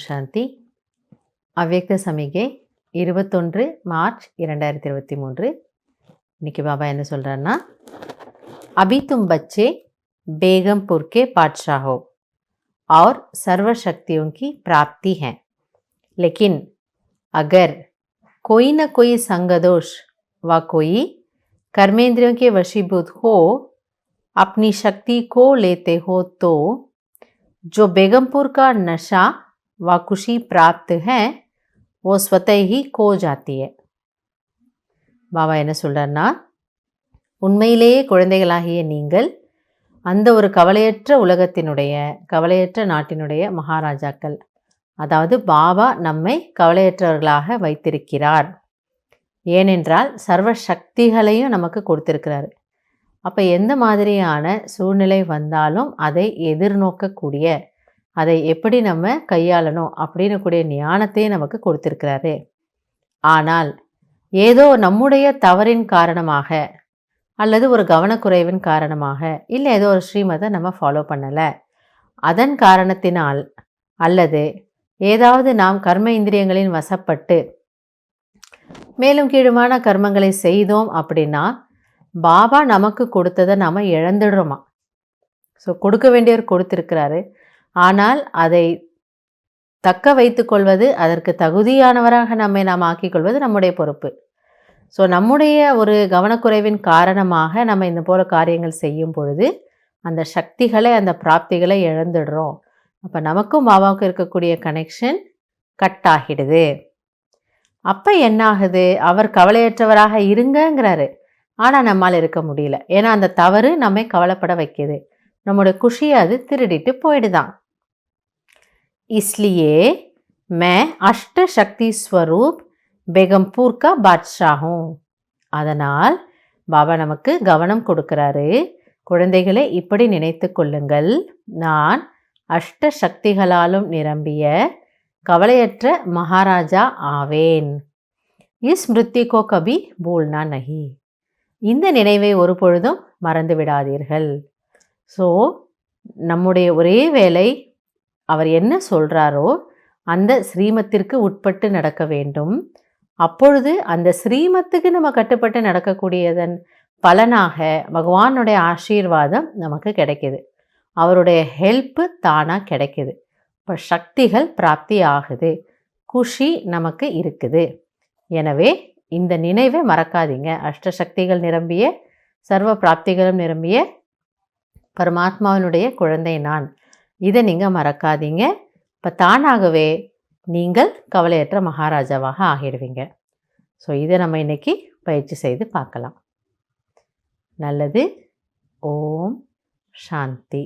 சாந்தி. அவ்யக்த சமிகை 21 மார்ச் 2023. இன்னைக்கு பாபா என்ன சொல்கிறாருன்னா, अभी तुम बच्चे बेगमपुर के बादशाह हो और सर्व शक्तियों की प्राप्ति है, लेकिन अगर कोई न कोई संगदोष व कोई कर्मेंद्रियों के वशीभूत हो अपनी शक्ति को लेते हो तो जो बेगमपुर का नशा व खुशी प्राप्त है वो स्वतः ही खो जाती है. பாபா என்ன சொல்கிறார்னா, உண்மையிலேயே குழந்தைகளாகிய நீங்கள் அந்த ஒரு கவலையற்ற உலகத்தினுடைய கவலையற்ற நாட்டினுடைய மகாராஜாக்கள். அதாவது பாபா நம்மை கவலையற்றவர்களாக வைத்திருக்கிறார். ஏனென்றால் சர்வ சக்திகளையும் நமக்கு கொடுத்திருக்கிறார். அப்போ எந்த மாதிரியான சூழ்நிலை வந்தாலும் அதை எதிர்நோக்கக்கூடிய, அதை எப்படி நம்ம கையாளணும் அப்படின்னு கூடிய ஞானத்தையும் நமக்கு கொடுத்திருக்கிறாரு. ஆனால் ஏதோ நம்முடைய தவறின் காரணமாக அல்லது ஒரு கவனக்குறைவின் காரணமாக, இல்லை ஏதோ ஒரு ஸ்ரீமதை நம்ம ஃபாலோ பண்ணலை, அதன் காரணத்தினால் அல்லது ஏதாவது நாம் கர்ம இந்திரியங்களின் வசப்பட்டு மேலும் கீழுமான கர்மங்களை செய்தோம் அப்படின்னா பாபா நமக்கு கொடுத்ததை நாம் இழந்துடுறோமா. ஸோ கொடுக்க வேண்டியவர் கொடுத்திருக்கிறாரு, ஆனால் அதை தக்க வைத்து கொள்வது, அதற்கு தகுதியானவராக நாம் ஆக்கிக்கொள்வது நம்முடைய பொறுப்பு. ஸோ நம்முடைய ஒரு கவனக்குறைவின் காரணமாக நம்ம இந்த போல காரியங்கள் செய்யும் பொழுது அந்த சக்திகளை, அந்த பிராப்திகளை இழந்துடுறோம். அப்போ நமக்கும் பாபாவுக்கும் இருக்கக்கூடிய கனெக்ஷன் கட் ஆகிடுது. அப்போ என்ன ஆகுது, அவர் கவலையற்றவராக இருங்கங்கிறாரு, ஆனால் நம்மால் இருக்க முடியல. ஏன்னா அந்த தவறு நம்மை கவலைப்பட வைக்கிது, நம்முடைய குஷியை அது திருடிட்டு போயிடுதான். इसलिए मैं अष्ट शक्ति स्वरूप बेगमपुर का बादशाह हूँ. அதனால் பாபா நமக்கு கவனம் கொடுக்கிறாரு. குழந்தைகளை இப்படி நினைத்து கொள்ளுங்கள், நான் அஷ்ட சக்திகளாலும் நிரம்பிய கவலையற்ற மகாராஜா ஆவேன். இஸ் மிருத்திகோ கபி பூல்னா நஹி. இந்த நினைவை ஒரு பொழுதும் மறந்து விடாதீர்கள். ஸோ நம்முடைய ஒரே வேலை, அவர் என்ன சொல்கிறாரோ அந்த ஸ்ரீமத்திற்கு உட்பட்டு நடக்க வேண்டும். அப்பொழுது அந்த ஸ்ரீமத்துக்கு நம்ம கட்டுப்பட்டு நடக்கக்கூடியதன் பலனாக பகவானுடைய ஆசீர்வாதம் நமக்கு கிடைக்கிது, அவருடைய ஹெல்ப்பு தானாக கிடைக்கிது. இப்போ சக்திகள் பிராப்தி ஆகுது, குஷி நமக்கு இருக்குது. எனவே இந்த நினைவை மறக்காதீங்க. அஷ்டசக்திகள் நிரம்பிய, சர்வ பிராப்திகளும் நிரம்பிய பரமாத்மாவினுடைய குழந்தை நான். இதை நீங்கள் மறக்காதீங்க. இப்போ தானாகவே நீங்கள் கவலையற்ற மகாராஜாவாக ஆகிடுவீங்க. ஸோ இதை நம்ம இன்றைக்கி பயிற்சி செய்து பார்க்கலாம். நல்லது. ஓம் சாந்தி.